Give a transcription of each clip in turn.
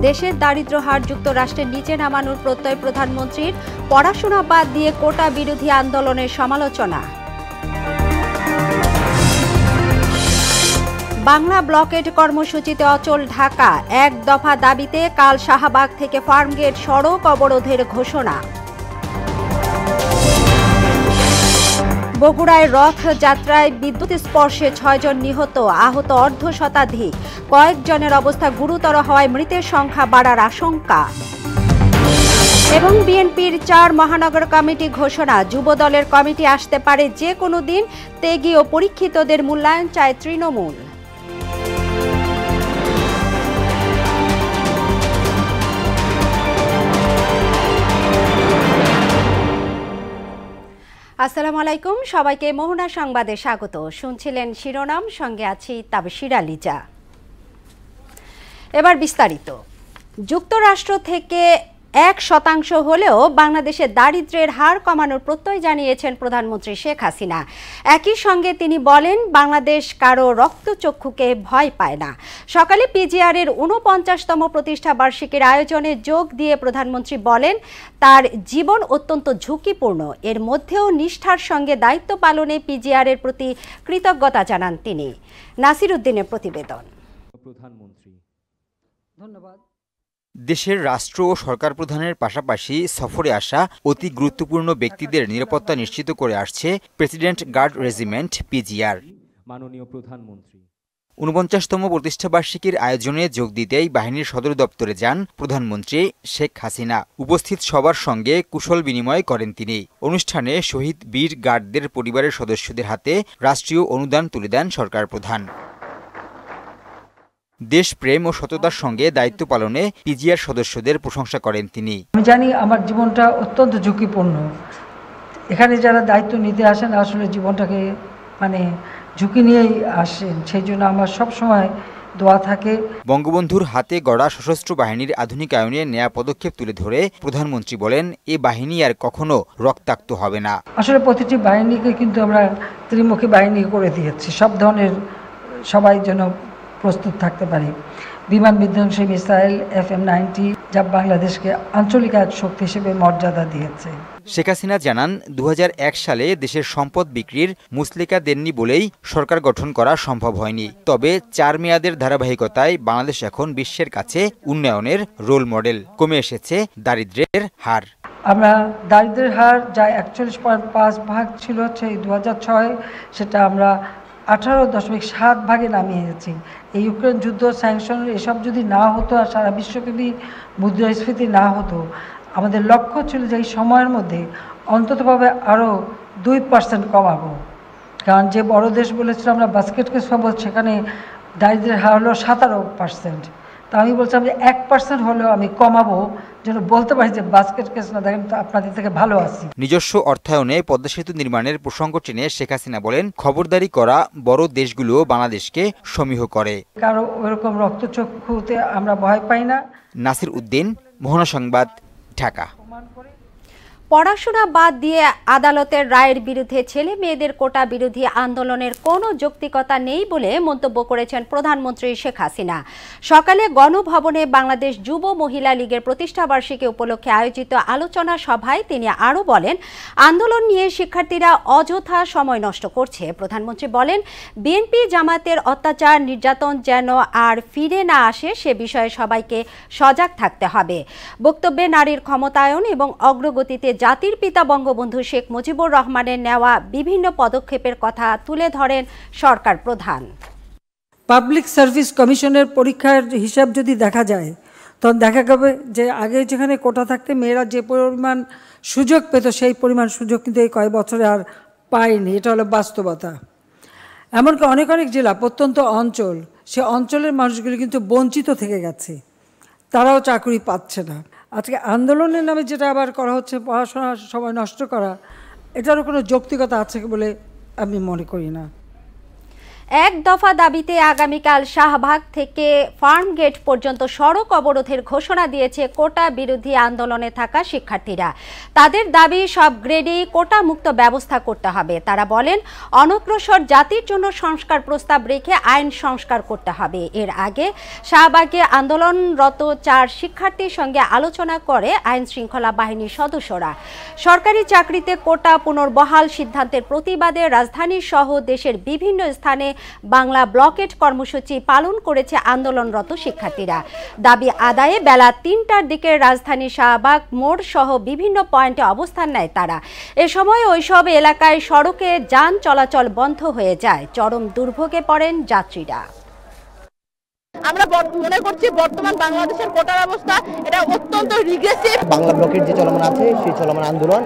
দেশের দারিদ্র্য হার যুক্তরাষ্ট্রের নিচে নামানোর প্রত্যয় প্রধানমন্ত্রীর, পড়াশোনা বাদ দিয়ে কোটা বিরোধী আন্দোলনের সমালোচনা। বাংলা ব্লকেড কর্মসূচিতে অচল ঢাকা, এক দফা দাবিতে কাল শাহবাগ থেকে ফার্মগেট সড়ক অবরোধের ঘোষণা। বগুড়ায় রথযাত্রায় বিদ্যুৎ স্পর্শে 6 জন নিহত, আহত অর্ধশতাধিক, কয়েকজনের অবস্থা গুরুতর হওয়ায় মৃতের সংখ্যা বাড়ার আশঙ্কা। এবং বিএনপির 4 মহানগর কমিটি ঘোষণা, যুবদলের কমিটি আসতে পারে যে কোনো দিন, ত্যাগী ও পরীক্ষিতদের মূল্যায়ন চায় তৃণমূল। আসসালামু আলাইকুম, সবাইকে মোহনা সংবাদে স্বাগত। শুনছিলেন শিরোনাম, সঙ্গে আছি তাবশির আলিজা। এবার বিস্তারিত। যুক্তরাষ্ট্র থেকে 1% হলেও বাংলাদেশের দারিদ্র্যের হার কমানোর প্রত্যয় জানিয়েছেন প্রধানমন্ত্রী শেখ হাসিনা। একই সঙ্গে তিনি বলেন, বাংলাদেশ কারো রক্তচক্ষুকে ভয় পায় না। সকালে পিজিআরের 49তম প্রতিষ্ঠা বার্ষিকীর আয়োজনে যোগ দিয়ে প্রধানমন্ত্রী বলেন, তার জীবন অত্যন্ত ঝুঁকিপূর্ণ, এর মধ্যেও নিষ্ঠার সঙ্গে দায়িত্ব পালনে পিজিআরের প্রতি কৃতজ্ঞতা জানান তিনি। নাসির উদ্দিনের প্রতিবেদন। প্রধানমন্ত্রী ধন্যবাদ। দেশের রাষ্ট্র ও সরকার প্রধানের পাশাপাশি সফরে আসা অতি গুরুত্বপূর্ণ ব্যক্তিদের নিরাপত্তা নিশ্চিত করে আসছে প্রেসিডেন্ট গার্ড রেজিমেন্ট পিজিআর। মাননীয় প্রধানমন্ত্রী 49তম প্রতিষ্ঠাবার্ষিকীর আয়োজনে যোগ দিতেই বাহিনীর সদর দপ্তরে যান প্রধানমন্ত্রী শেখ হাসিনা। উপস্থিত সবার সঙ্গে কুশল বিনিময় করেন তিনি। অনুষ্ঠানে শহীদ বীর গার্ডদের পরিবারের সদস্যদের হাতে রাষ্ট্রীয় অনুদান তুলে দেন সরকার প্রধান। দেশপ্রেম ও সততার সঙ্গে দায়িত্ব পালনে পিজিআর সদস্যদের প্রশংসা করেন তিনি। আমি জানি আমার জীবনটা অত্যন্ত ঝুঁকিপূর্ণ। এখানে যারা দায়িত্ব নিতে আসেন আসলে জীবনটাকে ঝুঁকি নিয়েই আসেন, সেই জন্য আমার সবসময় দোয়া থাকে। বঙ্গবন্ধুর হাতে গড়া সশস্ত্র বাহিনীর আধুনিকায়নে নেয়া পদক্ষেপ তুলে ধরে প্রধানমন্ত্রী বলেন, এ বাহিনী আর কখনো রক্তাক্ত হবে না। আসলে প্রতিটি বাহিনীকে কিন্তু আমরা ত্রিমুখী বাহিনী করে দিয়েছি, সব ধরনের সবাই যেন প্রস্তুত থাকতে পারে। বিমান বিধ্বংসী মিসাইল FM-90 যা বাংলাদেশকে আঞ্চলিক এক শক্তি হিসেবে মর্যাদা দিয়েছে। শেখ হাসিনা জানান, 2001 সালে দেশের সম্পদ বিক্রির মুচলেকা দেননি বলেই সরকার গঠন করা সম্ভব হয়নি। তবে 4 মেয়াদের ধারাবাহিকতায় বাংলাদেশ এখন বিশ্বের কাছে উন্নয়নের রোল মডেল। কমে এসেছে দারিদ্র্যের হার। আমরা দারিদ্র্যের হার যা 41.5% ছিল সেই 2006, সেটা আমরা 18.7 ভাগে নামিয়ে গেছি। এই ইউক্রেন যুদ্ধ, স্যাংশন এসব যদি না হতো আর সারা বিশ্বব্যাপী মুদ্রাস্ফীতি না হতো, আমাদের লক্ষ্য ছিল যে এই সময়ের মধ্যে অন্ততভাবে আরও 2% কমাবো। কারণ যে বড় দেশ বলেছিল আমরা বাস্কেট কেস পাবো, সেখানে দারিদ্র্যের হার হলো 17%। তা আমি বলছিলাম যে 1% হলেও আমি কমাবো, যেন বলতে পারি যে বাস্কেট কেস না, দেখেন তো আপনাদের থেকে ভালো আছি। নিজস্ব অর্থায়নে পদ্মা সেতু নির্মাণের প্রসঙ্গ টেনে শেখ হাসিনা বলেন, খবরদারি করা বড় দেশগুলো বাংলাদেশকে সমীহ করে। কারো ওইরকম রক্তচক্ষুতে আমরা ভয় পাই না। নাসির উদ্দিন, মোহনা সংবাদ, ঢাকা। পড়াশোনা বাদ দিয়ে আদালতের রায়ের বিরুদ্ধে ছেলে মেয়েদের কোটা বিরোধী আন্দোলনের কোনো যৌক্তিকতা নেই বলে মন্তব্য করেছেন প্রধানমন্ত্রী শেখ হাসিনা। সকালে গণভবনে বাংলাদেশ যুব মহিলা লীগের প্রতিষ্ঠাবার্ষিকী উপলক্ষে আয়োজিত আলোচনা সভায় তিনি আরও বলেন, আন্দোলন নিয়ে শিক্ষার্থীরা অযথা সময় নষ্ট করছে। প্রধানমন্ত্রী বলেন, বিএনপি জামাতের অত্যাচার নির্যাতন যেন আর ফিরে না আসে সে বিষয়ে সবাইকে সজাগ থাকতে হবে। বক্তব্যে নারীর ক্ষমতায়ন এবং অগ্রগতিতে জাতির পিতা বঙ্গবন্ধু শেখ মুজিবুর রহমানের নেওয়া বিভিন্ন পদক্ষেপের কথা তুলে ধরেন সরকার প্রধান। পাবলিক সার্ভিস কমিশনের পরীক্ষার হিসাব যদি দেখা যায়, তখন দেখা যাবে যে আগে যেখানে কোটা থাকতে মেয়েরা যে পরিমাণ সুযোগ পেত, সেই পরিমাণ সুযোগ কিন্তু এই কয়েক বছরে আর পায়নি। এটা হলো বাস্তবতা। এমনকি অনেক অনেক জেলা, প্রত্যন্ত অঞ্চল, সে অঞ্চলের মানুষগুলি কিন্তু বঞ্চিত থেকে গেছে, তারাও চাকরি পাচ্ছে না। আজকে আন্দোলনের নামে যেটা আবার করা হচ্ছে, পড়াশোনার সময় নষ্ট করা, এটারও কোনো যৌক্তিকতা আছে বলে আমি মনে করি না। এক দফা দাবিতে আগামীকাল শাহবাগ থেকে ফার্মগেট পর্যন্ত সড়ক অবরোধের ঘোষণা দিয়েছে কোটা বিরোধী আন্দোলনে থাকা শিক্ষার্থীরা। তাদের দাবি সব গ্রেডেই কোটা মুক্ত ব্যবস্থা করতে হবে। তারা বলেন, অনগ্রসর জাতির জন্য সংস্কার প্রস্তাব রেখে আইন সংস্কার করতে হবে। এর আগে শাহবাগে আন্দোলনরত 4 শিক্ষার্থীর সঙ্গে আলোচনা করে আইন শৃঙ্খলা বাহিনীর সদস্যরা। সরকারি চাকরিতে কোটা পুনর্বহাল সিদ্ধান্তের প্রতিবাদে রাজধানী সহ দেশের বিভিন্ন স্থানে বাংলা ব্লকেট কর্মসূচি পালন করেছে আন্দোলনরত শিক্ষার্থীরা। দাবি আদায়ে বেলা 3টার দিকে রাজধানী শাহবাগ মোড় সহ বিভিন্ন পয়েন্টে অবস্থান নেয় তারা। এ সময় ওইসব এলাকায় সড়কে যান চলাচল বন্ধ হয়ে যায়। চরম দুর্ভোগে পড়েন যাত্রীরা। আমরা মনে করছি বর্তমান বাংলাদেশের কোটা ব্যবস্থা এটা অত্যন্ত রিগ্রেসিভ। বাংলা ব্লকের যে চলমান আছে সেই চলমান আন্দোলন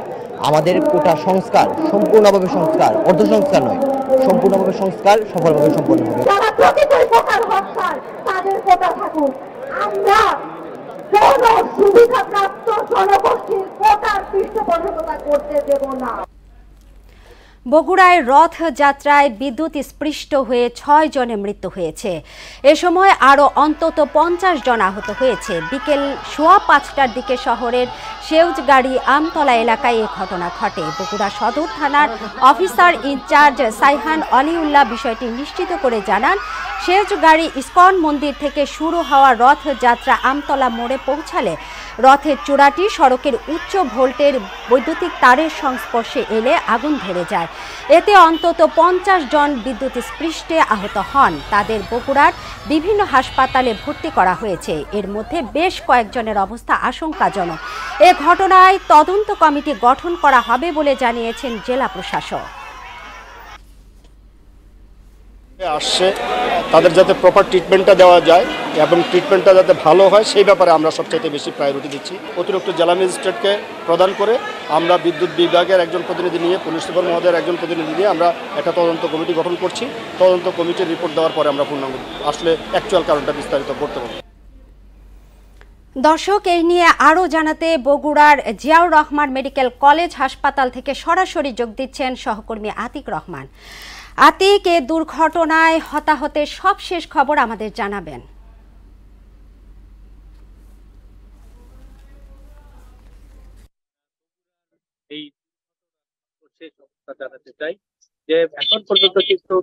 আমাদের কোটা সংস্কার, সম্পূর্ণভাবে সংস্কার, অর্ধ সংস্কার নয়, সম্পূর্ণভাবে সংস্কার সফলভাবে সম্পন্ন হবে। যারা প্রকৃতই কোটার হকদার তাদের কোটা থাকুক। আমরা কোনো সুবিধাপ্রাপ্ত জনগোষ্ঠীর কোটার পৃষ্ঠপোষকতা করতে দেব না। বগুড়ায় রথযাত্রায় বিদ্যুৎ স্পৃষ্ট হয়ে 6 জনের মৃত্যু হয়েছে। এ সময় আরও অন্তত 50 জন আহত হয়েছে। বিকেল 5:15টার দিকে শহরের সেউজগাড়ি আমতলা এলাকায় এ ঘটনা ঘটে। বগুড়া সদর থানার অফিসার ইনচার্জ সাইহান অলিউল্লাহ বিষয়টি নিশ্চিত করে জানান, সেউজগাড়ি ইস্কন মন্দির থেকে শুরু হওয়া রথযাত্রা আমতলা মোড়ে পৌঁছালে রথের চূড়াটি সড়কের উচ্চ ভোল্টের বৈদ্যুতিক তারের সংস্পর্শে এলে আগুন ধরে যায়। এতে অন্তত 50 জন বিদ্যুৎ স্পৃষ্টে আহত হন। তাদের বগুড়ার বিভিন্ন হাসপাতালে ভর্তি করা হয়েছে। এর মধ্যে বেশ কয়েকজনের অবস্থা আশঙ্কাজনক। এ ঘটনায় তদন্ত কমিটি গঠন করা হবে বলে জানিয়েছেন জেলা প্রশাসক। আসছে তাদের যাতে প্রপার ট্রিটমেন্টটা দেওয়া যায় এবং ট্রিটমেন্টটা যাতে ভালো হয় সেই ব্যাপারে আমরা সবচেয়ে বেশি প্রায়োরিটি দিচ্ছি। অতিরিক্ত জেলা ম্যাজিস্ট্রেটকে প্রদান করে আমরা বিদ্যুৎ বিভাগের একজন প্রতিনিধি নিয়ে, পুলিশ সুপার মহোদয়ের একজন প্রতিনিধি নিয়ে আমরা একটা তদন্ত কমিটি গঠন করছি। তদন্ত কমিটির রিপোর্ট দেওয়ার পরে আমরা পূর্ণাঙ্গ আসলে অ্যাকচুয়াল কারণটা বিস্তারিত করতে পারব। দর্শক, এই নিয়ে আরও জানাতে বগুড়ার জিয়াউর রহমান মেডিকেল কলেজ হাসপাতাল থেকে সরাসরি যোগ দিচ্ছেন সহকর্মী আতিক রহমান। আতিক, এ দুর্ঘটনায় হতাহতের সবশেষ খবর আমাদের জানাবেন। এই জানাতে চাই যে এখন পর্যন্ত কিন্তু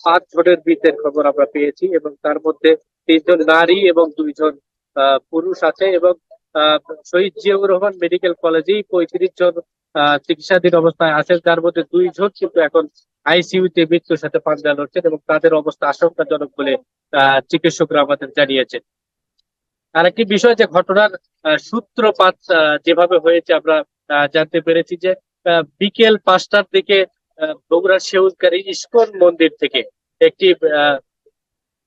5 জনের মৃতের খবর আমরা পেয়েছি এবং তার মধ্যে 3 জন নারী এবং 2 জন পুরুষ আছে এবং শহীদ জিয়াউর রহমান মেডিকেল কলেজেই 35 জন চিকিৎসাধীন অবস্থায় আছেন, যার মধ্যে 2 জন কিন্তু এখন আইসিইউতে মৃত্যুর সাথে পাঞ্জা লড়ছেন এবং তাদের অবস্থা আশঙ্কাজনক বলে চিকিৎসকরা আমাদের জানিয়েছেন। আরেকটি বিষয়, যে ঘটনার সূত্রপাত যেভাবে হয়েছে আমরা জানতে পেরেছি যে বিকেল 5টার দিকে বগুড়ার সেউজগাড়ি ইস্কন মন্দির থেকে একটি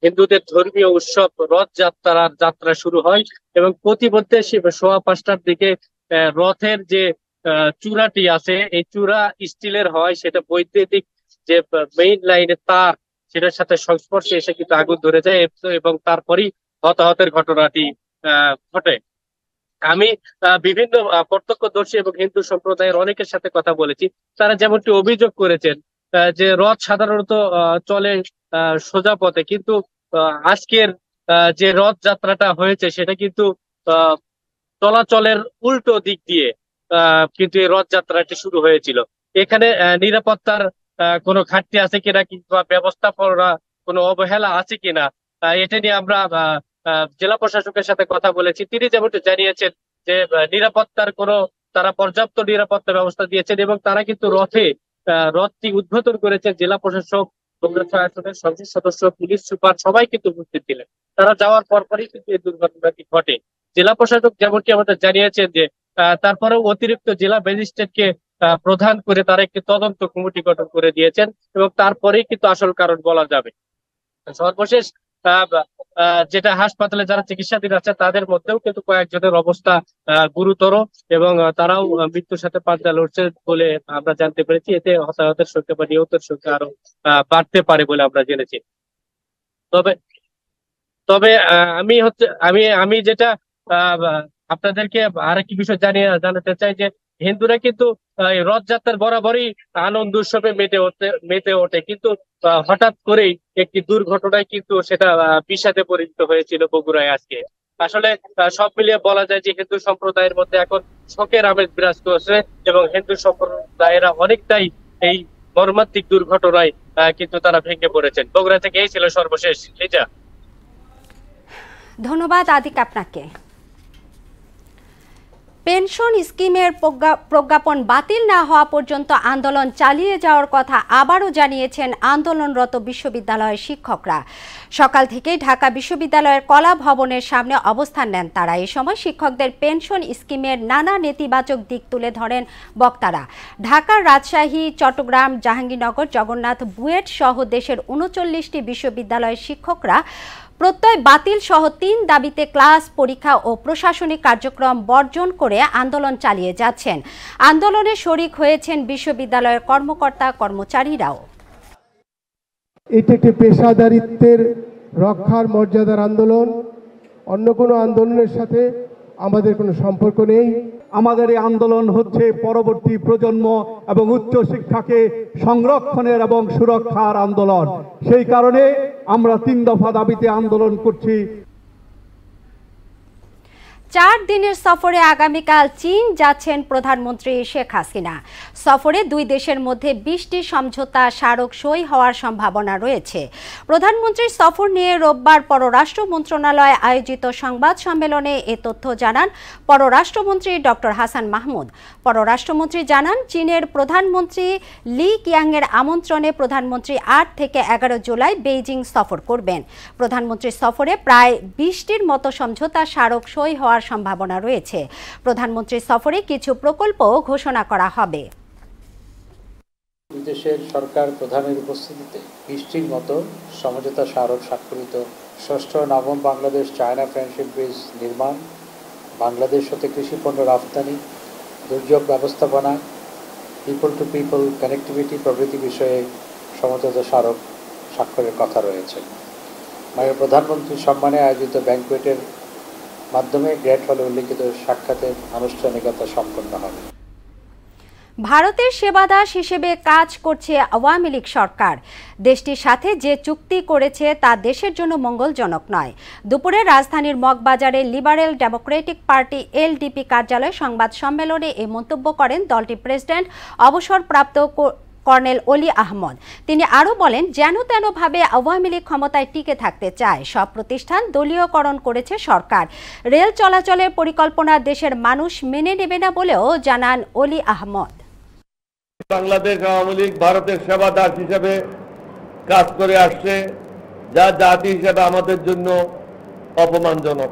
হিন্দুদের ধর্মীয় উৎসব রথযাত্রার যাত্রা শুরু হয় এবং প্রতিমধ্যে 5:15টার দিকে রথের যে চূড়াটি আছে, এই চূড়া স্টিলের হয়, সেটা বৈদ্যুতিক যে মেইন লাইনের তার সেটার সাথে সংস্পর্শে এসে কিন্তু আগুন ধরে যায় এবং তারপরই হতাহতের ঘটনাটি ঘটে। আমি বিভিন্ন প্রত্যক্ষদর্শী এবং হিন্দু সম্প্রদায়ের অনেকের সাথে কথা বলেছি। তারা যেমনটি অভিযোগ করেছেন যে রথ সাধারণত চলে সোজা পথে, কিন্তু আজকের যে রথ যাত্রাটা হয়েছে সেটা কিন্তু চলাচলের উল্টো দিক দিয়ে কিন্তু এই রথযাত্রাটি শুরু হয়েছিল। এখানে নিরাপত্তার কোনো ঘাটতি আছে কিনা কিংবা ব্যবস্থাপনা কোনো অবহেলা আছে কিনা, এটা নিয়ে আমরা জেলা প্রশাসকের সাথে কথা বলেছি। তিনি যেমনটি জানিয়েছেন যে নিরাপত্তার তারা পর্যাপ্ত নিরাপত্তা ব্যবস্থা দিয়েছেন এবং তারা কিন্তু রথটি উদ্বোধন করেছেন। জেলা প্রশাসক, সংসদ সদস্য, পুলিশ সুপার সবাই কিন্তু উপস্থিত ছিলেন। তারা যাওয়ার পরপরই কিন্তু এই দুর্ঘটনাটি ঘটে। জেলা প্রশাসক যেমনটি আমাদের জানিয়েছেন যে তারপরেও অতিরিক্ত জেলা ম্যাজিস্ট্রেটকে প্রধান করে তারা একটি তদন্ত কমিটি গঠন করে দিয়েছেন এবং তারপরেই কিন্তু আসল কারণ বলা যাবে। সর্বশেষ যেটা হাসপাতালে যারা চিকিৎসাধীন আছে তাদের মধ্যেও কিন্তু কয়েকজনের অবস্থা গুরুতর এবং তারাও মৃত্যুর সাথে পাঞ্জা লড়ছে বলে আমরা জানতে পেরেছি। এতে হতাহতের সংখ্যা বা নিহতের সংখ্যা আরো বাড়তে পারে বলে আমরা জেনেছি। তবে আমি যেটা আপনাদেরকে আরেকটি বিষয় জানাতে চাই যে হিন্দুরা কিন্তু রথযাত্রার বরাবরই আনন্দ উৎসবে মেতে ওঠে, কিন্তু হঠাৎ করেই একটি দুর্ঘটনায় কিন্তু সেটা বিষাদে পরিণত হয়েছিল বগুড়ায় আজকে। আসলে সব মিলিয়ে বলা যায় যে হিন্দু সম্প্রদায়ের মধ্যে এখন শোকের আমেজ বিরাজ করছে এবং হিন্দু সম্প্রদায়েরা অনেকটাই এই মর্মান্তিক দুর্ঘটনায় কিন্তু তারা ভেঙে পড়েছেন। বগুড়া থেকে এই ছিল সর্বশেষ। ধন্যবাদ আদিক আপনাকে। পেনশন স্কিমের প্রজ্ঞাপন বাতিল না হওয়া পর্যন্ত আন্দোলন চালিয়ে যাওয়ার কথা আবারও জানিয়েছেন আন্দোলনরত বিশ্ববিদ্যালয়ের শিক্ষকরা। সকাল থেকেই ঢাকা বিশ্ববিদ্যালয়ের কলা ভবনের সামনে অবস্থান নেন তারা। এই সময় শিক্ষকদের পেনশন স্কিমের নানা নেতিবাচক দিক তুলে ধরেন বক্তারা। ঢাকার রাজশাহী, চট্টগ্রাম, জাহাঙ্গীরনগর, জগন্নাথ, বুয়েট সহ দেশের ৩৯টি বিশ্ববিদ্যালয়ের শিক্ষকরা প্রত্যয় বাতিল সহ ৩ দাবিতে ক্লাস, পরীক্ষা ও প্রশাসনিক কার্যক্রম বর্জন করে আন্দোলন চালিয়ে যাচ্ছেন। আন্দোলনে শরিক হয়েছেন বিশ্ববিদ্যালয়ের কর্মকর্তা কর্মচারীরাও। এটি একটি পেশাদারিত্বের রক্ষার মর্যাদার আন্দোলন, অন্য কোনো আন্দোলনের সাথে আমাদের কোনো সম্পর্ক নেই। আমাদের এই আন্দোলন হচ্ছে পরবর্তী প্রজন্ম এবং উচ্চ শিক্ষাকে সংরক্ষণের এবং সুরক্ষার আন্দোলন। সেই কারণে আমরা 3 দফা দাবিতে আন্দোলন করছি। 4 দিনের সফরে আগামীকাল চীন যাচ্ছেন প্রধানমন্ত্রী শেখ হাসিনা। সফরে 2 দেশের মধ্যে 20টি সমঝোতা স্মারক সই হওয়ার সম্ভাবনা রয়েছে। প্রধানমন্ত্রীর সফর নিয়ে রোববার পররাষ্ট্র মন্ত্রণালয় আয়োজিত সংবাদ সম্মেলনে এ তথ্য জানান পররাষ্ট্রমন্ত্রী ডক্টর হাসান মাহমুদ। পররাষ্ট্রমন্ত্রী জানান, চীনের প্রধানমন্ত্রী লি কিয়াংয়ের আমন্ত্রণে প্রধানমন্ত্রী 8 থেকে 11 জুলাই বেইজিং সফর করবেন। প্রধানমন্ত্রীর সফরে প্রায় 20টির মতো সমঝোতা স্মারক সই হওয়ার সম্ভাবনা রয়েছে। প্রধানমন্ত্রীর সফরে কিছু প্রকল্প ঘোষণা করা হবে। বিদেশের সরকার প্রধানের উপস্থিতিতে 20টির মতো সমঝোতা স্মারক স্বাক্ষরিত। ষষ্ঠ নবম বাংলাদেশ চায়না ফ্রেন্ডশিপ ব্রিজ নির্মাণ, বাংলাদেশ হতে কৃষি পণ্য রপ্তানি, দুর্যোগ ব্যবস্থাপনা, পিপল টু পিপল কানেক্টিভিটি প্রভৃতি বিষয়ে সমঝোতা স্মারক স্বাক্ষরের কথা রয়েছে। মাননীয় প্রধানমন্ত্রীর সম্মানে আয়োজিত ব্যাংকুয়েটের মাধ্যমে গ্রেট হলে উল্লিখিত সাক্ষাতের আনুষ্ঠানিকতা সম্পন্ন হবে। ভারতের সেবাদাস হিসেবে কাজ করছে আওয়ামী লীগ সরকার। দেশটির সাথে যে চুক্তি করেছে তা দেশের জন্য মঙ্গলজনক নয়। দুপুরে রাজধানীর মগবাজারে লিবারেল ডেমোক্রেটিক পার্টি এলডিপি কার্যালয়ে সংবাদ সম্মেলনে এই মন্তব্য করেন দলটির প্রেসিডেন্ট অবসরপ্রাপ্ত কর্নেল অলি আহমদ। তিনি আরও বলেন, যেন তেনভাবে আওয়ামী লীগ ক্ষমতায় টিকে থাকতে চায়। সব প্রতিষ্ঠান দলীয়করণ করেছে সরকার। রেল চলাচলের পরিকল্পনা দেশের মানুষ মেনে নেবে না বলেও জানান অলি আহমদ। বাংলাদেশ আওয়ামী লীগ ভারতের সেবাদাস হিসেবে কাজ করে আসছে, যা জাতি হিসেবে আমাদের জন্য অপমানজনক।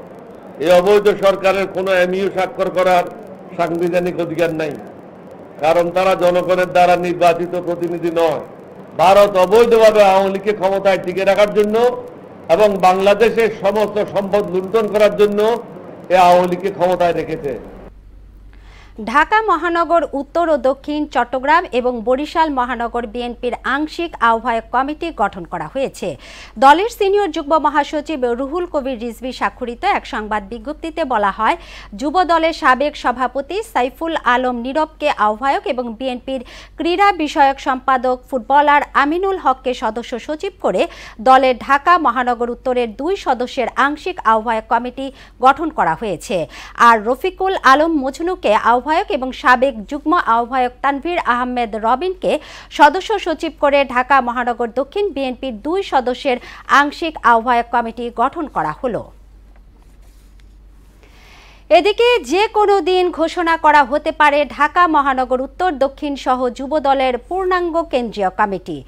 এই অবৈধ সরকারের কোনো এমইউ স্বাক্ষর করার সাংবিধানিক অধিকার নাই, কারণ তারা জনগণের দ্বারা নির্বাচিত প্রতিনিধি নয়। ভারত অবৈধভাবে আওয়ামী লীগকে ক্ষমতায় টিকে রাখার জন্য এবং বাংলাদেশের সমস্ত সম্পদ লুণ্ঠন করার জন্য এই আওয়ামী লীগকে ক্ষমতায় রেখেছে। ঢাকা মহানগর উত্তর ও দক্ষিণ, চট্টগ্রাম এবং বরিশাল মহানগর বিএনপির আংশিক আহ্বায়ক কমিটি গঠন করা হয়েছে। দলের সিনিয়র যুগ্ম মহাসচিব রুহুল কবির রিজভী স্বাক্ষরিত এক সংবাদ বিজ্ঞপ্তিতে বলা হয়, যুব দলের সাবেক সভাপতি সাইফুল আলম নীরবকে আহ্বায়ক এবং বিএনপির ক্রীড়া বিষয়ক সম্পাদক ফুটবলার আমিনুল হককে সদস্য সচিব করে দলের ঢাকা মহানগর উত্তরের 2 সদস্যের আংশিক আহ্বায়ক কমিটি গঠন করা হয়েছে। আর রফিকুল আলম মজনুকে আহ্বায়ক এবং সাবেক যুগ্ম আহ্বায়ক তানভীর আহমেদ রবিনকে সদস্য সচিব করে ঢাকা মহানগর দক্ষিণ বিএনপির 2 সদস্যের আংশিক আহ্বায়ক কমিটি গঠন করা হলো। এদিকে যে কোনো দিন ঘোষণা করা হতে পারে ঢাকা মহানগর উত্তর দক্ষিণ সহ যুব দলের পূর্ণাঙ্গ কেন্দ্রীয় কমিটি।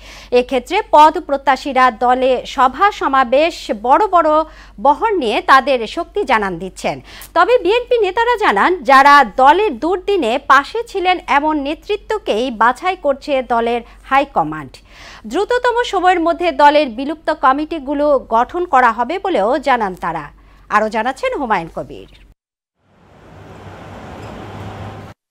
এক্ষেত্রে পদ প্রত্যাশীরা দলে সভা সমাবেশ বড় বড় বহর নিয়ে তাদের শক্তি জানান দিচ্ছেন। তবে বিএনপি নেতারা জানান, যারা দলের দুর্দিনে পাশে ছিলেন এমন নেতৃত্বকেই বাছাই করছে দলের হাইকমান্ড। দ্রুততম সময়ের মধ্যে দলের বিলুপ্ত কমিটিগুলো গঠন করা হবে বলেও জানান তারা। আরও জানাচ্ছেন হুমায়ুন কবির।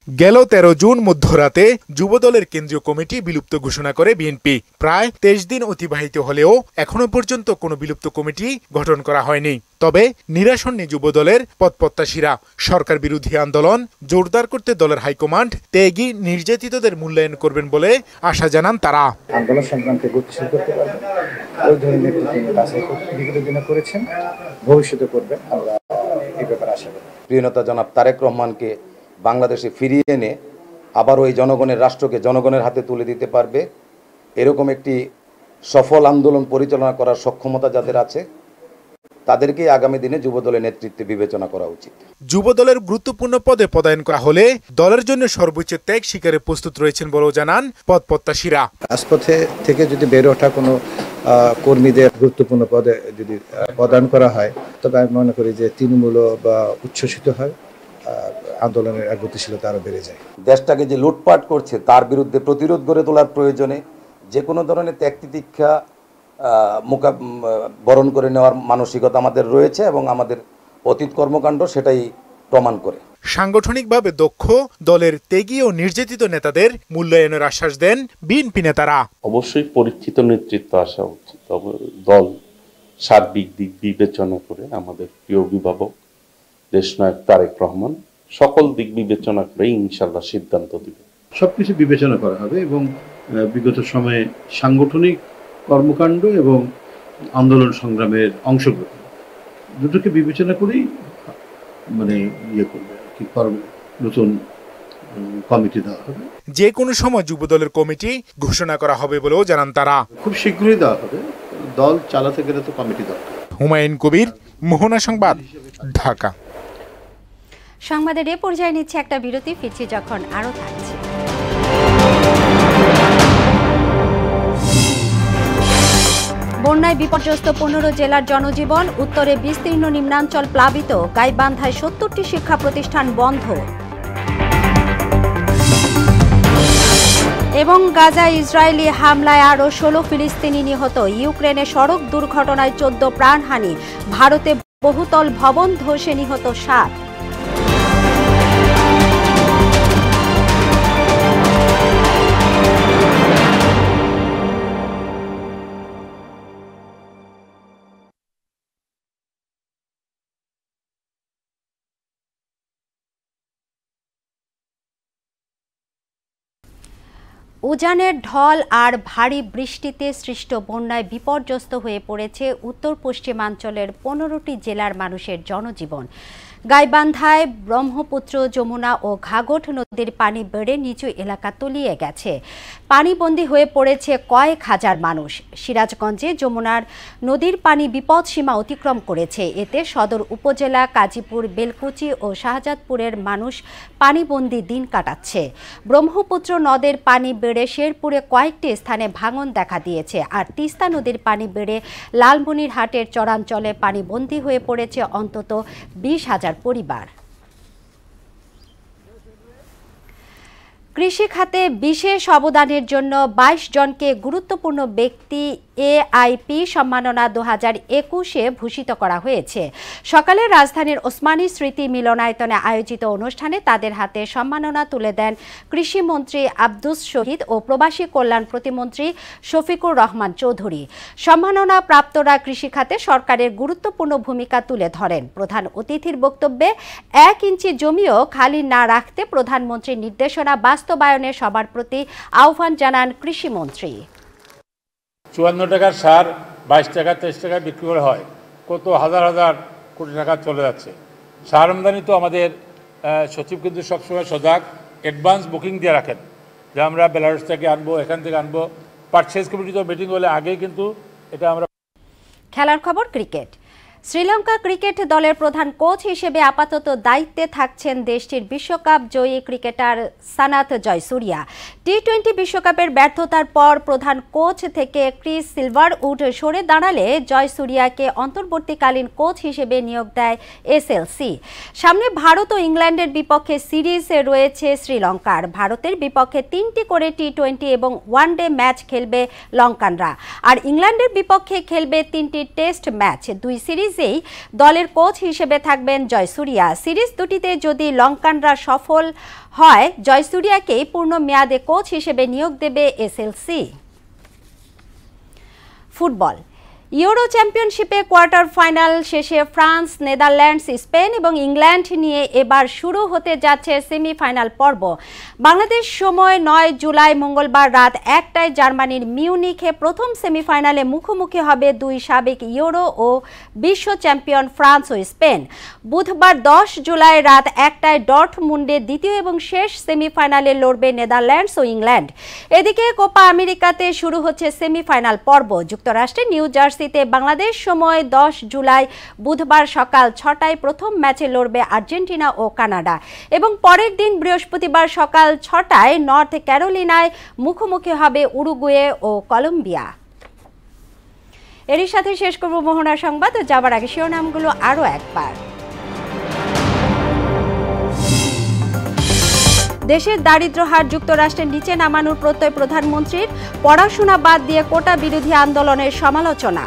গেল 13 জুন মধ্যরাতে যুবদলের কেন্দ্রীয় কমিটি বিলুপ্ত ঘোষণা করে বিএনপি। প্রায় 23 দিন অতিবাহিত হলেও এখনো পর্যন্ত কোনো বিলুপ্ত কমিটি গঠন করা হয়নি। তবে নিরাসন্নি যুবদলের পদপ্রত্যাশীরা সরকার বিরোধী আন্দোলন জোরদার করতে দলের হাইকমান্ড ত্যাগী নির্যাতিতদের মূল্যায়ন করবেন বলে আশা জানান তারা। আন্দোলন সংক্রান্তে গতিশীল করতে পারবেন, ওই ধরনের বিগত দিনে করেছেন, ভবিষ্যতে করবেন, আমরা এই ব্যাপারে আশা করি। প্রিয়নেতা জনাব তারেক রহমানকে বাংলাদেশে ফিরিয়ে এনে আবার ওই জনগণের রাষ্ট্রকে জনগণের হাতে তুলে দিতে পারবে এরকম একটি সফল আন্দোলন পরিচালনা করার সক্ষমতা যাদের আছে তাদেরকে আগামী দিনে যুবদলের নেতৃত্বে বিবেচনা করা উচিত। যুবদলের গুরুত্বপূর্ণ পদে পদায়ন করা হলে দলের জন্য সর্বোচ্চ ত্যাগ স্বীকারে প্রস্তুত রয়েছেন বলেও জানান পদপ্রত্যাশীরা। রাজপথে থেকে যদি বেড়ে ওঠা কোনো কর্মীদের গুরুত্বপূর্ণ পদে যদি পদায়ন করা হয়, তবে আমি মনে করি যে তৃণমূল বা উচ্ছ্বসিত হয়, আন্দোলনের গতিশীলতা আরো বেড়ে যায়। দেশটাকে যে লুটপাট করছে তার বিরুদ্ধে প্রতিরোধ গড়ে তোলার প্রয়োজনে যে কোনো ধরনের ত্যাগ তিতিক্ষা বরণ করে নেওয়ার মানসিকতা আমাদের রয়েছে এবং আমাদের অতীত কর্মকাণ্ড সেটাই প্রমাণ করে। সাংগঠনিকভাবে দক্ষ দলের ত্যাগী ও নির্যাতিত নেতাদের মূল্যায়নের আশ্বাস দেন বিএনপি নেতারা। অবশ্যই পরীক্ষিত নেতৃত্ব আসা উচিত। দল সার্বিক দিক বিবেচনা করে আমাদের প্রিয় অভিভাবক দেশনায়ক তারেক রহমান সকল দিক বিবেচনা করে ইনশাল্লাহ সিদ্ধান্ত দিবে। সবকিছু বিবেচনা করা হবে এবং বিগত সময়ে সাংগঠনিক কর্মকাণ্ড এবং আন্দোলন সংগ্রামের অংশগ্রহণ দুটোকে বিবেচনা করেই করবে কি করবে, নতুন কমিটি দেওয়া হবে। যে কোনো সময় যুবদলের কমিটি ঘোষণা করা হবে বলেও জানান তারা। খুব শীঘ্রই দেওয়া হবে, দল চালাতে গেলে তো কমিটি দরকার। হুমায়ুন কবির, মোহনা সংবাদ, ঢাকা। সংবাদের এ পর্যায়ে নিচ্ছে একটা বিরতি, ফিরছি যখন আরো থাকছে। বন্যায় বিপর্যস্ত 15 জেলার জনজীবন, উত্তরে বিস্তীর্ণ নিম্নাঞ্চল প্লাবিত, গাইবান্ধায় 70টি শিক্ষা প্রতিষ্ঠান বন্ধ। এবং গাজায় ইসরায়েলি হামলায় আরও 16 ফিলিস্তিনি নিহত, ইউক্রেনে সড়ক দুর্ঘটনায় 14 প্রাণহানি, ভারতে বহুতল ভবন ধসে নিহত 7। উজানের ঢল আর ভারী বৃষ্টিতে সৃষ্ট বন্যায় বিপর্যস্ত হয়ে পড়েছে উত্তর পশ্চিমাঞ্চলের 15টি জেলার মানুষের জনজীবন। গাইবান্ধায় ব্রহ্মপুত্র, যমুনা ও ঘাঘট নদীর পানি বেড়ে নিচু এলাকা তলিয়ে গেছে। পানিবন্দী হয়ে পড়েছে কয়েক হাজার মানুষ। সিরাজগঞ্জে যমুনার নদীর পানি বিপদসীমা অতিক্রম করেছে। এতে সদর উপজেলা, কাজীপুর, বেলকুচি ও শাহজাদপুরের মানুষ পানিবন্দী দিন কাটাচ্ছে। ব্রহ্মপুত্র নদের পানি বেড়ে শেরপুরে কয়েকটি স্থানে ভাঙন দেখা দিয়েছে। আর তিস্তা নদীর পানি বেড়ে লালমনিরহাটের চরাঞ্চলে পানিবন্দী হয়ে পড়েছে অন্তত 20,000 পরিবার। কৃষি খাতে বিশেষ অবদানের জন্য 22 জনকে গুরুত্বপূর্ণ ব্যক্তি এআইপি সম্মাননা 2021-এ ভূষিত করা হয়েছে। সকালে রাজধানীর ওসমানী স্মৃতি মিলনায়তনে আয়োজিত অনুষ্ঠানে তাদের হাতে সম্মাননা তুলে দেন কৃষিমন্ত্রী আব্দুস শহীদ ও প্রবাসী কল্যাণ প্রতিমন্ত্রী শফিকুর রহমান চৌধুরী। সম্মাননা প্রাপ্তরা কৃষি খাতে সরকারের গুরুত্বপূর্ণ ভূমিকা তুলে ধরেন। প্রধান অতিথির বক্তব্যে 1 ইঞ্চি জমিও খালি না রাখতে প্রধানমন্ত্রীর নির্দেশনা বাস্তবায়নে সবার প্রতি আহ্বান জানান কৃষিমন্ত্রী। 54 টাকার সার 22 টাকা 23 টাকা বিক্রি করে হয়, কত হাজার হাজার কোটি টাকা চলে যাচ্ছে। সার আমদানি তো আমাদের সচিব কিন্তু সবসময় সজাগ, অ্যাডভান্স বুকিং দিয়ে রাখেন যে আমরা বেলারুস থেকে আনবো, এখান থেকে আনবো। পারচেজ কমিটি তো মিটিং হলে আগেই কিন্তু এটা আমরা। খেলার খবর, ক্রিকেট। শ্রীলঙ্কা ক্রিকেট দলের প্রধান কোচ হিসেবে আপাতত দায়িত্বে থাকছেন দেশটির বিশ্বকাপ জয়ী ক্রিকেটার সানাথ জয়সূরিয়া। টি-20 বিশ্বকাপের ব্যর্থতার পর প্রধান কোচ থেকে ক্রিস সিলভারউড সরে দাঁড়ালে জয়সূরিয়াকে অন্তর্বর্তীকালীন কোচ হিসেবে নিয়োগ দেয় এসএলসি। সামনে ভারত ও ইংল্যান্ডের বিপক্ষে সিরিজ রয়েছে শ্রীলঙ্কার। ভারতের বিপক্ষে 3টি করে টি-20 এবং ওয়ানডে ম্যাচ খেলবে লঙ্কানরা, আর ইংল্যান্ডের বিপক্ষে খেলবে 3টি টেস্ট ম্যাচ। 2 সিরিজ সিরিজেই দলের কোচ হিসেবে থাকবেন জয়সূর্যা। সিরিজ দুটিতে যদি লঙ্কানরা সফল হয়, জয়সূর্যাকেই পূর্ণ মেয়াদে কোচ হিসেবে নিয়োগ দেবে এসএলসি। ফুটবল ইউরো চ্যাম্পিয়নশিপে কোয়ার্টার ফাইনাল শেষে ফ্রান্স, নেদারল্যান্ডস, স্পেন এবং ইংল্যান্ড নিয়ে এবার শুরু হতে যাচ্ছে সেমিফাইনাল পর্ব। বাংলাদেশ সময় 9 জুলাই মঙ্গলবার রাত 1টায় জার্মানির মিউনিখে প্রথম সেমিফাইনালে মুখোমুখি হবে দুই সাবেক ইউরো ও বিশ্ব চ্যাম্পিয়ন ফ্রান্স ও স্পেন। বুধবার 10 জুলাই রাত 1টায় ডর্টমুন্ডে দ্বিতীয় এবং শেষ সেমিফাইনালে লড়বে নেদারল্যান্ডস ও ইংল্যান্ড। এদিকে কোপা আমেরিকাতে শুরু হচ্ছে সেমিফাইনাল পর্ব। যুক্তরাষ্ট্রের নিউ জার্সি বাংলাদেশ সময় 10 জুলাই বুধবার সকাল 6টায় প্রথম ম্যাচে লড়বে আর্জেন্টিনা ও কানাডা এবং পরের দিন বৃহস্পতিবার সকাল 6টায় নর্থ ক্যারোলিনায় মুখোমুখি হবে উরুগুয়ে ও কলম্বিয়া। এরই সাথে শেষ করব মোহনার সংবাদ। যাবার আগে শিরোনামগুলো আরও একবার। দেশের দারিদ্র্য হার যুক্তরাষ্ট্রের নিচে নামানোর প্রত্যয় প্রধানমন্ত্রীর। পড়াশোনা বাদ দিয়ে কোটা বিরোধী আন্দোলনের সমালোচনা।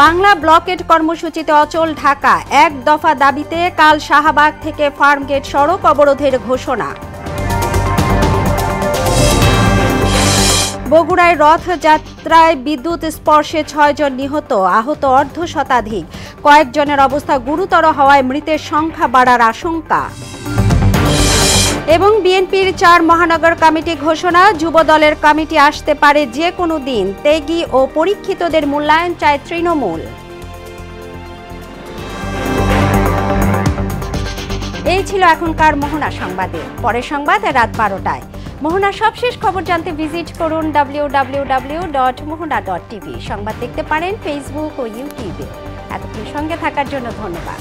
বাংলা ব্লকেট কর্মসূচিতে অচল ঢাকা। 1 দফা দাবিতে কাল শাহবাগ থেকে ফার্মগেট সড়ক অবরোধের ঘোষণা। বগুড়ায় রথযাত্রায় বিদ্যুৎ স্পর্শে 6 জন নিহত, আহত অর্ধশতাধিক। কয়েকজনের অবস্থা গুরুতর হওয়ায় মৃতের সংখ্যা বাড়ার আশঙ্কা। এবং বিএনপির 4 মহানগর কমিটি ঘোষণা। যুব দলের কমিটি আসতে পারে যে কোনো দিন। ত্যাগী ও পরীক্ষিতদের মূল্যায়ন চায় তৃণমূল। এই ছিল এখনকার মোহনা সংবাদে। পরের সংবাদ রাত 12টায়। মোহনার সবশেষ খবর জানতে ভিজিট করুন www.mohona.tv। সংবাদ দেখতে পারেন ফেসবুক ও ইউটিউবে। এতক্ষণ সঙ্গে থাকার জন্য ধন্যবাদ।